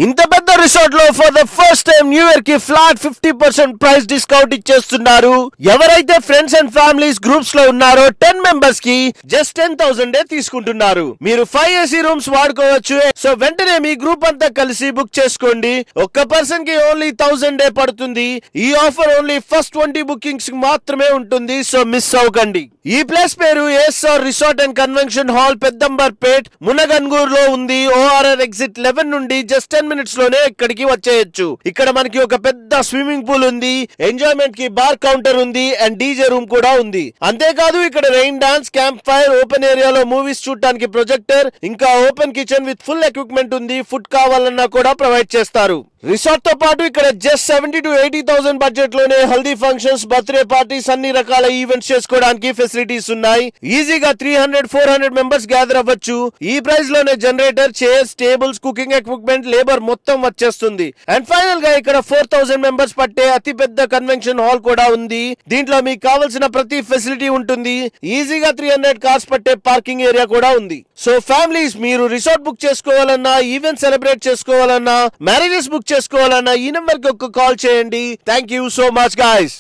ఇంత పెద్ద రిసార్ట్ లో for the first time new year కి ఫ్లాట్ 50% ప్రైస్ డిస్కౌంట్ ఇచ్చేస్తున్నారు. ఎవరైతే ఫ్రెండ్స్ అండ్ ఫ్యామిలీస్ గ్రూప్స్ లో ఉన్నారో 10 మెంబర్స్ కి జస్ట్ 10,000 తీసుకుంటున్నారు. మీరు 5 AC రూమ్స్ వాడుకోవచ్చు. సో వెంటనే మీ గ్రూప్ అంతా కలిసి బుక్ చేసుకోండి. ఒక్క పర్సన్ కి ఓన్లీ 1000 పడుతుంది. ఈ ఆఫర్ ఓన్లీ ఫస్ట్ 20 బుకింగ్స్ మాత్రమే ఉంటుంది. సో మిస్ అవ్వకండి. ఈ ప్లేస్ పేరు SR resort and convention hall, Peddamberpet, Munaganur లో ఉంది. ORR ఎగ్జిట్ 11 నుండి జస్ట్ 10 మినిట్స్ లోనే ఇక్కడికి వచ్చేయచ్చు. ఇక్కడ మనకి ఒక పెద్ద స్విమ్మింగ్ పూల్ ఉంది, ఎంజాయ్మెంట్ కి బార్ కౌంటర్ ఉంది అండ్ డీజే రూమ్ కూడా ఉంది. అంతేకాదు ఇక్కడ rain dance, camp fire, open ఏరియాలో మూవీస్ చూడటానికి ప్రొజెక్టర్, ఇంకా open kitchen with full equipment ఉంది. ఫుడ్ కావాలన్నా కూడా ప్రొవైడ్ చేస్తారు. రిసార్ట్ తో పాటు ఇక్కడ జస్ట్ 70 to 80,000 బడ్జెట్ లోనే హల్దీ ఫంక్షన్స్, బర్త్డే పార్టీస్, అన్ని రకాల ఈవెంట్స్ చేసుకోవడానికి ఫెసిలిటీస్ ఉన్నాయి. ఈజీగా 300-400 మెంబర్స్ గ్యాదర్ అవ్వచ్చు. ఈ ప్రైస్ లోనే generator, chairs, tables, cooking equipment, labour మొత్తం వచ్చేస్తుంది. అండ్ ఫైనల్ గా ఇక్కడ 4,000 మెంబర్స్ పట్టే అతి పెద్ద కన్వెన్షన్ హాల్ కూడా ఉంది. దీంట్లో మీకు కావాల్సిన ప్రతి ఫెసిలిటీ ఉంటుంది. ఈజీగా 300 కార్స్ పట్టే పార్కింగ్ ఏరియా కూడా ఉంది. సో ఫ్యామిలీస్ మీరు రిసార్ట్ బుక్ చేసుకోవాలన్నా, ఈవెంట్ సెలబ్రేట్ చేసుకోవాలన్నా, మ్యారేజెస్ బుక్ చేసుకోవాలన్నా ఈ నెంబర్ కి ఒక కాల్ చేయండి. Thank you so much guys.